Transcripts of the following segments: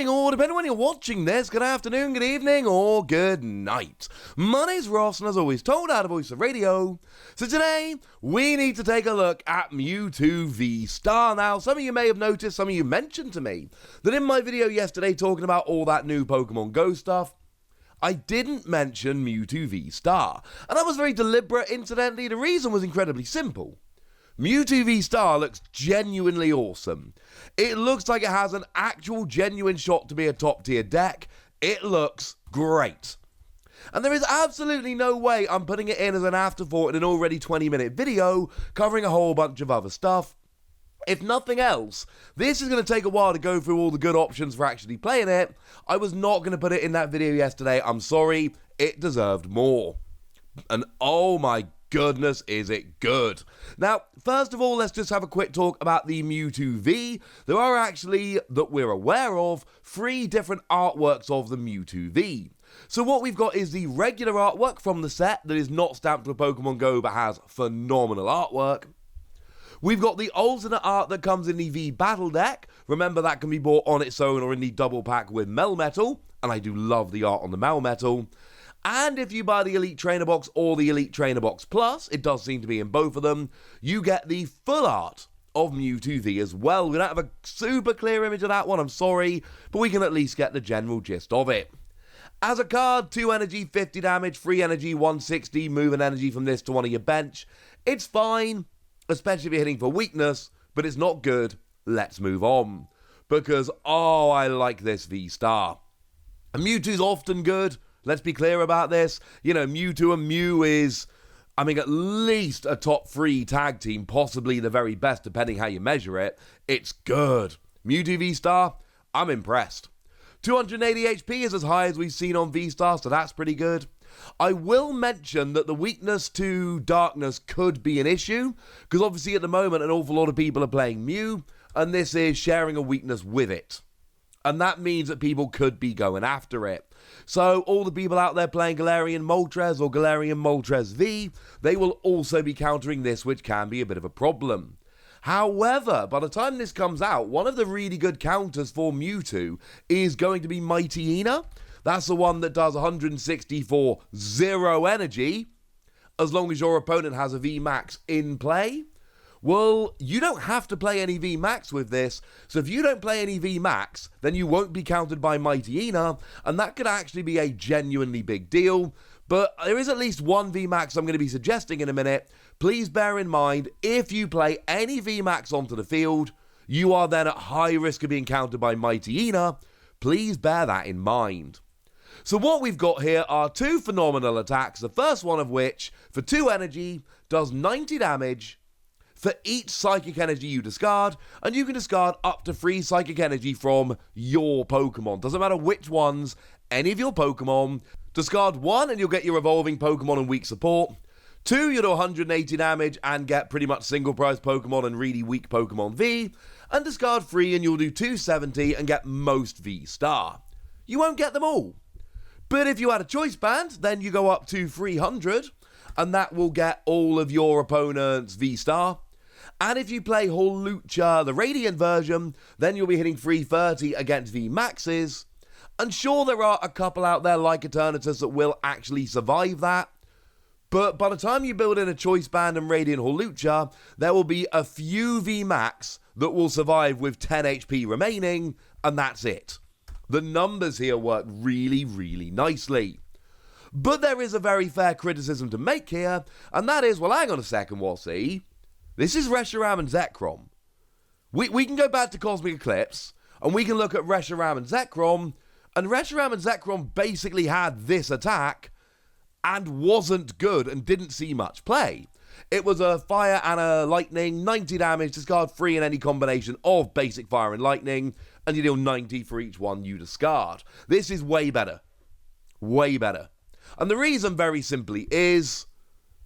morning, or depending on when you're watching this, good afternoon, good evening, or good night. My name's Ross, and as always, told out of Voice of Radio. So today, we need to take a look at Mewtwo VSTAR. Now, some of you may have noticed, some of you mentioned to me, that in my video yesterday talking about all that new Pokemon Go stuff, I didn't mention Mewtwo VSTAR. And that was very deliberate, incidentally. The reason was incredibly simple. Mewtwo VSTAR looks genuinely awesome. It looks like it has an actual genuine shot to be a top tier deck. It looks great. And there is absolutely no way I'm putting it in as an afterthought in an already 20-minute video covering a whole bunch of other stuff. If nothing else, this is going to take a while to go through all the good options for actually playing it. I was not going to put it in that video yesterday. I'm sorry. It deserved more. And oh my goodness, is it good. Now, first of all, let's just have a quick talk about the Mewtwo V. There are actually, that we're aware of, 3 different artworks of the Mewtwo V. So what we've got is the regular artwork from the set that is not stamped with Pokemon Go but has phenomenal artwork. We've got the alternate art that comes in the V Battle deck. Remember, that can be bought on its own or in the double pack with Melmetal, and I do love the art on the Melmetal. And if you buy the Elite Trainer Box or the Elite Trainer Box Plus, it does seem to be in both of them, you get the full art of Mewtwo V as well. We don't have a super clear image of that one, I'm sorry, but we can at least get the general gist of it. As a card, 2 energy, 50 damage, 3 energy, 160, moving energy from this to one of your bench. It's fine, especially if you're hitting for weakness, but it's not good. Let's move on. Because, oh, I like this V-Star. And Mewtwo's often good. Let's be clear about this. You know, Mewtwo and Mew is, I mean, at least a top 3 tag team, possibly the very best, depending how you measure it. It's good. Mewtwo V-Star, I'm impressed. 280 HP is as high as we've seen on V-Star, so that's pretty good. I will mention that the weakness to darkness could be an issue, because obviously at the moment an awful lot of people are playing Mew, and this is sharing a weakness with it. And that means that people could be going after it. So all the people out there playing Galarian Moltres or Galarian Moltres V, they will also be countering this, which can be a bit of a problem. However, by the time this comes out, one of the really good counters for Mewtwo is going to be Mightyena. That's the one that does 160 for 0 energy, as long as your opponent has a VMAX in play. Well, you don't have to play any VMAX with this, so if you don't play any VMAX, then you won't be countered by Mightyena, and that could actually be a genuinely big deal. But there is at least one VMAX I'm going to be suggesting in a minute. Please bear in mind, if you play any VMAX onto the field, you are then at high risk of being countered by Mightyena. Please bear that in mind. So what we've got here are 2 phenomenal attacks, the first one of which, for 2 energy, does 90 damage for each psychic energy you discard, and you can discard up to 3 psychic energy from your Pokemon. Doesn't matter which ones, any of your Pokemon. Discard 1 and you'll get your evolving Pokemon and weak support. 2, you'll do 180 damage and get pretty much single prize Pokemon and really weak Pokemon V. And discard 3 and you'll do 270 and get most V-Star. You won't get them all. But if you had a choice band, then you go up to 300, and that will get all of your opponent's V-Star. And if you play Hawlucha, the Radiant version, then you'll be hitting 330 against V-Maxes. And sure, there are a couple out there like Eternatus that will actually survive that. But by the time you build in a Choice Band and Radiant Hawlucha, there will be a few VMAX that will survive with 10 HP remaining, and that's it. The numbers here work really, really nicely. But there is a very fair criticism to make here, and that is, well, hang on a second, Wassy. This is Reshiram and Zekrom. We can go back to Cosmic Eclipse, and we can look at Reshiram and Zekrom, and Reshiram and Zekrom basically had this attack, and wasn't good, and didn't see much play. It was a Fire and a Lightning, 90 damage, discard 3 in any combination of basic Fire and Lightning, and you deal 90 for each one you discard. This is way better. Way better. And the reason, very simply, is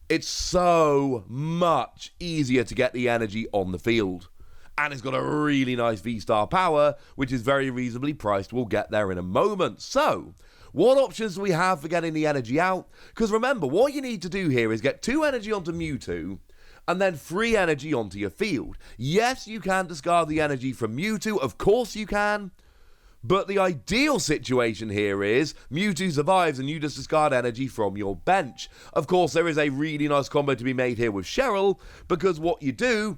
it's so much easier to get the energy on the field. And it's got a really nice V-Star power, which is very reasonably priced. We'll get there in a moment. So, what options do we have for getting the energy out? Because remember, what you need to do here is get 2 energy onto Mewtwo, and then 3 energy onto your field. Yes, you can discard the energy from Mewtwo, of course you can, But the ideal situation here is Mewtwo survives and you just discard energy from your bench. Of course, there is a really nice combo to be made here with Cheryl, because what you do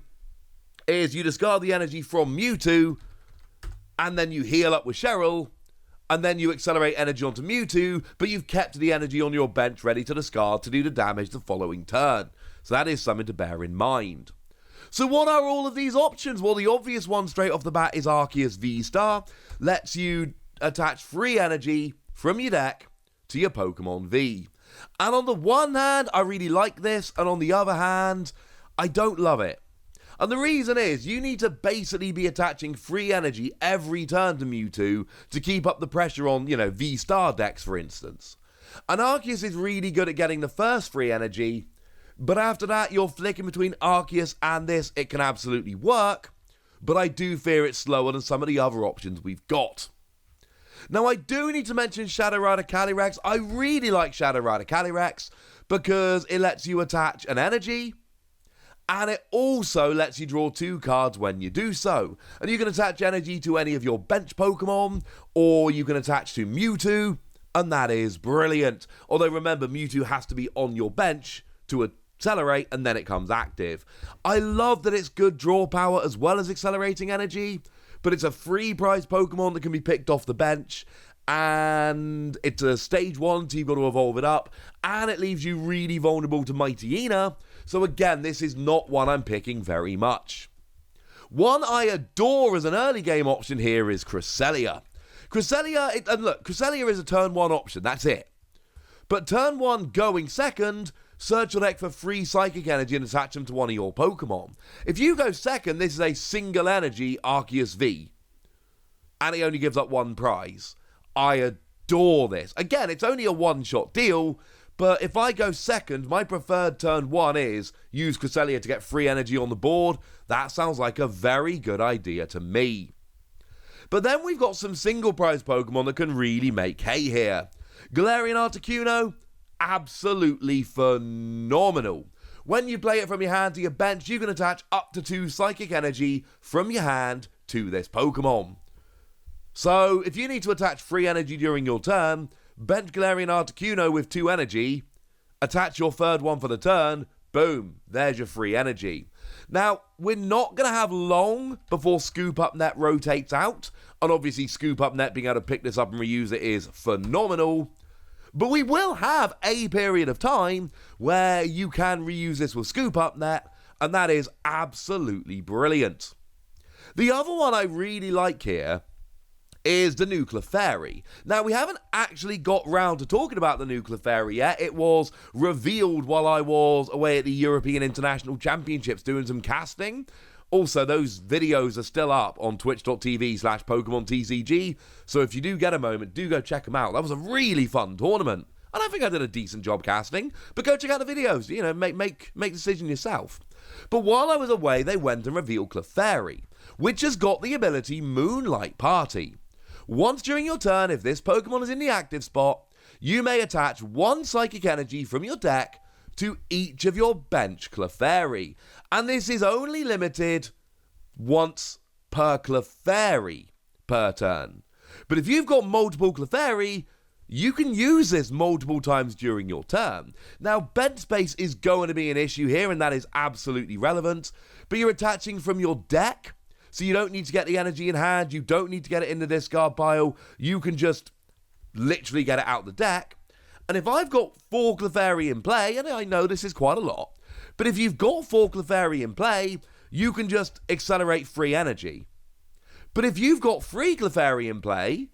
is you discard the energy from Mewtwo, and then you heal up with Cheryl, and then you accelerate energy onto Mewtwo, but you've kept the energy on your bench ready to discard to do the damage the following turn. So that is something to bear in mind. So what are all of these options? Well, the obvious one straight off the bat is Arceus VSTAR. Lets you attach free energy from your deck to your Pokemon V. And on the one hand, I really like this, and on the other hand, I don't love it. And the reason is, you need to basically be attaching free energy every turn to Mewtwo to keep up the pressure on, V-Star decks, for instance. And Arceus is really good at getting the first free energy, but after that, you're flicking between Arceus and this. It can absolutely work, but I do fear it's slower than some of the other options we've got. Now, I do need to mention Shadow Rider Calyrex. I really like Shadow Rider Calyrex because it lets you attach an energy, and it also lets you draw 2 cards when you do so. And you can attach energy to any of your bench Pokemon, or you can attach to Mewtwo, and that is brilliant. Although remember, Mewtwo has to be on your bench to accelerate, and then it comes active. I love that it's good draw power as well as accelerating energy, but it's a free prize Pokemon that can be picked off the bench, and it's a stage 1, so you've got to evolve it up, and it leaves you really vulnerable to Mightyena. So again, this is not one I'm picking very much. One I adore as an early game option here is Cresselia. Cresselia is a turn 1 option, that's it. But turn 1 going second, search your deck for free Psychic Energy and attach them to one of your Pokemon. If you go second, this is a single energy Arceus V, and it only gives up 1 prize. I adore this. Again, it's only a one-shot deal, but if I go second, my preferred turn 1 is use Cresselia to get free energy on the board. That sounds like a very good idea to me. But then we've got some single prize Pokemon that can really make hay here. Glarion Articuno, absolutely phenomenal. When you play it from your hand to your bench, you can attach up to 2 Psychic Energy from your hand to this Pokemon. So, if you need to attach free energy during your turn, bench Glarion Articuno with 2 energy, attach your third one for the turn, boom, there's your free energy. Now, we're not going to have long before Scoop Up Net rotates out, and obviously Scoop Up Net being able to pick this up and reuse it is phenomenal, but we will have a period of time where you can reuse this with Scoop Up Net, and that is absolutely brilliant. The other one I really like here is the new Clefairy. Now, we haven't actually got round to talking about the new Clefairy yet. It was revealed while I was away at the European International Championships doing some casting. Also, those videos are still up on twitch.tv/Pokemon TCG, so if you do get a moment, do go check them out. That was a really fun tournament, and I think I did a decent job casting, but go check out the videos, make the decision yourself. But while I was away, they went and revealed Clefairy, which has got the ability Moonlight Party. Once during your turn, if this Pokemon is in the active spot, you may attach 1 Psychic Energy from your deck to each of your bench Clefairy. And this is only limited once per Clefairy per turn. But if you've got multiple Clefairy, you can use this multiple times during your turn. Now, bench space is going to be an issue here, and that is absolutely relevant. But you're attaching from your deck, so you don't need to get the energy in hand, you don't need to get it in the discard pile, you can just literally get it out the deck. And if I've got 4 Clefairy in play, and I know this is quite a lot, but if you've got 4 Clefairy in play, you can just accelerate free energy. But if you've got 3 Clefairy in play,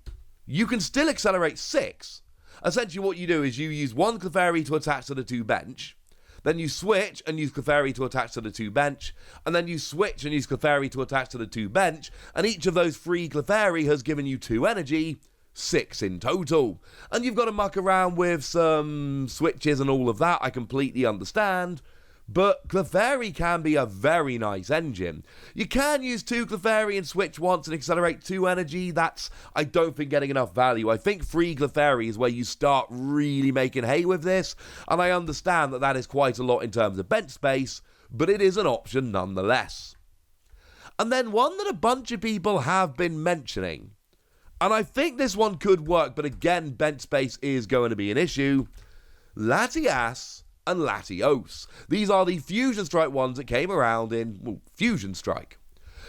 you can still accelerate 6. Essentially what you do is you use 1 Clefairy to attach to the 2 bench, then you switch and use Clefairy to attach to the 2 bench, and then you switch and use Clefairy to attach to the 2 bench, and each of those 3 Clefairy has given you 2 energy, 6 in total. And you've got to muck around with some switches and all of that, I completely understand, but Clefairy can be a very nice engine. You can use 2 Clefairy and switch once and accelerate 2 energy. That's, I don't think, getting enough value. I think 3 Clefairy is where you start really making hay with this, and I understand that that is quite a lot in terms of bench space, but it is an option nonetheless. And then one that a bunch of people have been mentioning, And I think this one could work, but again, bench space is going to be an issue. Latias and Latios. These are the Fusion Strike ones that came around in, Fusion Strike.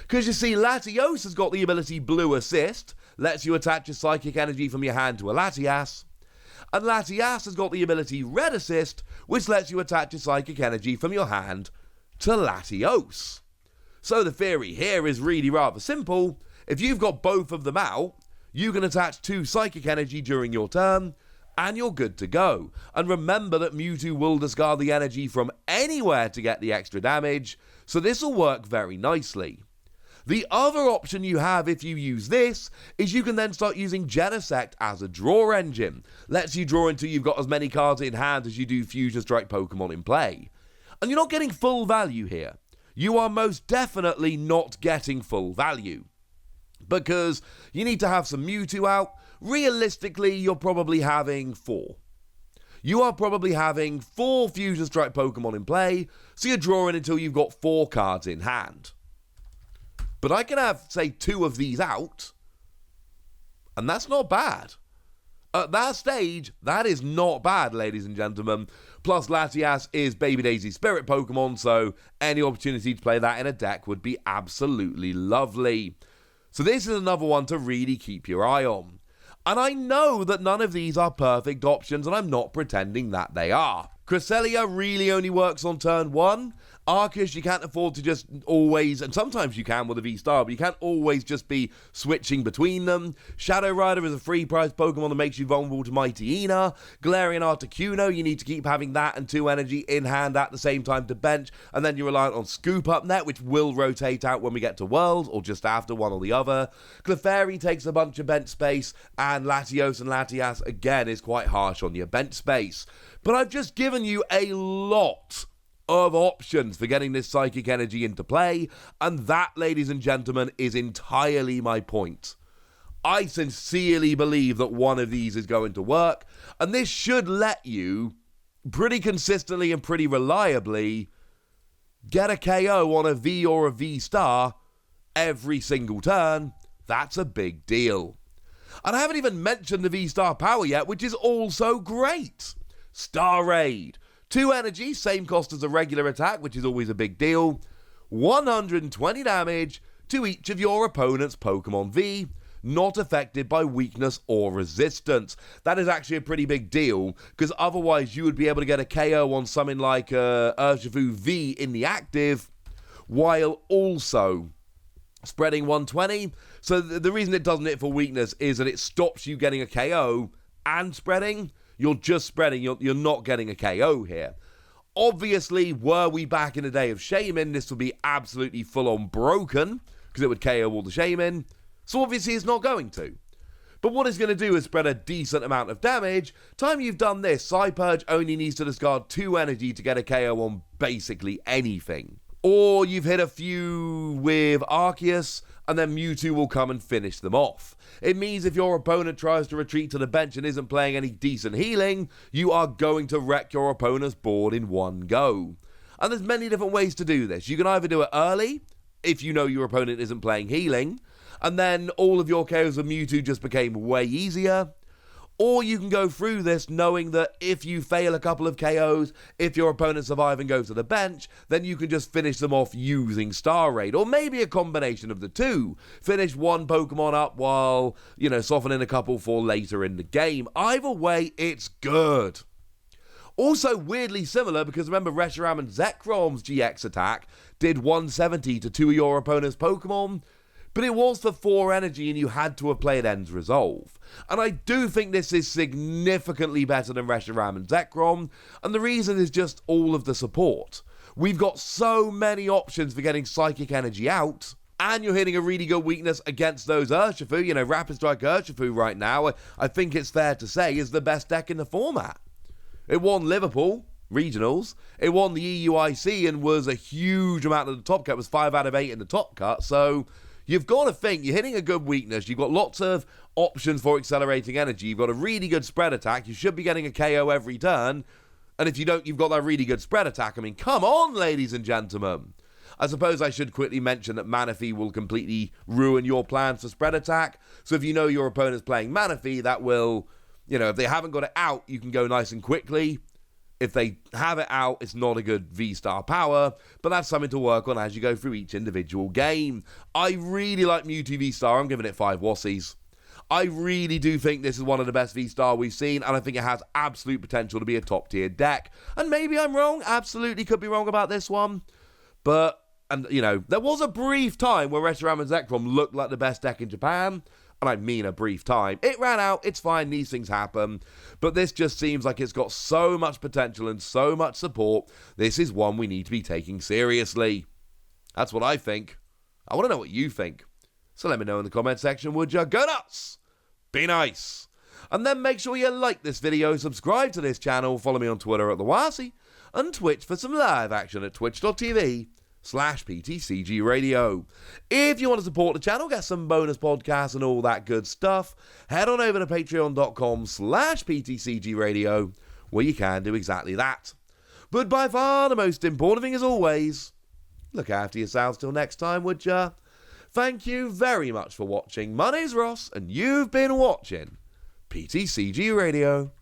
Because you see, Latios has got the ability Blue Assist, lets you attach a psychic energy from your hand to a Latias. And Latias has got the ability Red Assist, which lets you attach a psychic energy from your hand to Latios. So the theory here is really rather simple. If you've got both of them out, you can attach 2 psychic energy during your turn, and you're good to go. And remember that Mewtwo will discard the energy from anywhere to get the extra damage, so this will work very nicely. The other option you have if you use this is you can then start using Genesect as a draw engine. Lets you draw until you've got as many cards in hand as you do Fusion Strike Pokemon in play. And you're not getting full value here. You are most definitely not getting full value. Because you need to have some Mewtwo out. Realistically, you're probably having 4. You are probably having 4 Fusion Strike Pokemon in play, so you're drawing until you've got 4 cards in hand. But I can have, say, 2 of these out, and that's not bad. At that stage, that is not bad, ladies and gentlemen. Plus, Latias is Baby Daisy's Spirit Pokemon, so any opportunity to play that in a deck would be absolutely lovely. So this is another one to really keep your eye on. And I know that none of these are perfect options, and I'm not pretending that they are. Cresselia really only works on turn 1. Arceus, you can't afford to just always, and sometimes you can with a V-Star, but you can't always just be switching between them. Shadow Rider is a free prize Pokemon that makes you vulnerable to Mighty Ina. Glarion Articuno, you need to keep having that and 2 energy in hand at the same time to bench, and then you're reliant on Scoop Up Net, which will rotate out when we get to Worlds, or just after, one or the other. Clefairy takes a bunch of bench space, and Latios and Latias, again, is quite harsh on your bench space. But I've just given you a lot of options for getting this psychic energy into play, and that, ladies and gentlemen, is entirely my point. I sincerely believe that one of these is going to work, and this should let you pretty consistently and pretty reliably get a KO on a V or a V-Star every single turn. That's a big deal. And I haven't even mentioned the V-Star power yet, which is also great. Star Raid. 2 energy, same cost as a regular attack, which is always a big deal. 120 damage to each of your opponent's Pokemon V, not affected by weakness or resistance. That is actually a pretty big deal, because otherwise you would be able to get a KO on something like Urshifu V in the active, while also spreading 120. So the reason it doesn't hit for weakness is that it stops you getting a KO and spreading. You're just spreading, you're not getting a KO here. Obviously, were we back in the day of Shaman, this would be absolutely full-on broken, because it would KO all the Shaman. So obviously it's not going to. But what it's going to do is spread a decent amount of damage. Time you've done this, Psypurge only needs to discard 2 energy to get a KO on basically anything. Or you've hit a few with Arceus, and then Mewtwo will come and finish them off. It means if your opponent tries to retreat to the bench and isn't playing any decent healing, you are going to wreck your opponent's board in one go. And there's many different ways to do this. You can either do it early, if you know your opponent isn't playing healing, and then all of your KOs with Mewtwo just became way easier. Or you can go through this knowing that if you fail a couple of KOs, if your opponent survive and go to the bench, then you can just finish them off using Star Raid. Or maybe a combination of the two. Finish one Pokemon up while, softening a couple for later in the game. Either way, it's good. Also weirdly similar, because remember Reshiram and Zekrom's GX attack did 170 to 2 of your opponent's Pokemon, but it was for 4 energy and you had to have played End's Resolve. And I do think this is significantly better than Reshiram and Zekrom, and the reason is just all of the support. We've got so many options for getting Psychic Energy out, and you're hitting a really good weakness against those Urshifu. Rapid Strike Urshifu right now, I think it's fair to say, is the best deck in the format. It won Liverpool regionals, it won the EUIC and was a huge amount of the top cut, it was 5 out of 8 in the top cut, so you've got to think, you're hitting a good weakness, you've got lots of options for accelerating energy, you've got a really good spread attack, you should be getting a KO every turn, and if you don't, you've got that really good spread attack. I mean, come on, ladies and gentlemen. I suppose I should quickly mention that Manaphy will completely ruin your plans for spread attack. So if you know your opponent's playing Manaphy, that will, if they haven't got it out, you can go nice and quickly. If they have it out, it's not a good V-Star power, but that's something to work on as you go through each individual game. I really like Mewtwo VSTAR. I'm giving it 5 Wassies. I really do think this is one of the best V-Star we've seen, and I think it has absolute potential to be a top-tier deck. And maybe I'm wrong. Absolutely could be wrong about this one. But, there was a brief time where Reshiram and Zekrom looked like the best deck in Japan. And I mean a brief time. It ran out, it's fine, these things happen. But this just seems like it's got so much potential and so much support. This is one we need to be taking seriously. That's what I think. I want to know what you think. So let me know in the comment section, would ya? Go nuts! Be nice! And then make sure you like this video, subscribe to this channel, follow me on Twitter at TheWasi, and Twitch for some live action at twitch.tv/PTCG Radio. If you want to support the channel, get some bonus podcasts and all that good stuff, head on over to patreon.com/PTCG Radio, where you can do exactly that. But by far the most important thing, as always, look after yourselves till next time, would ya? Thank you very much for watching. My name's Ross, and you've been watching PTCG Radio.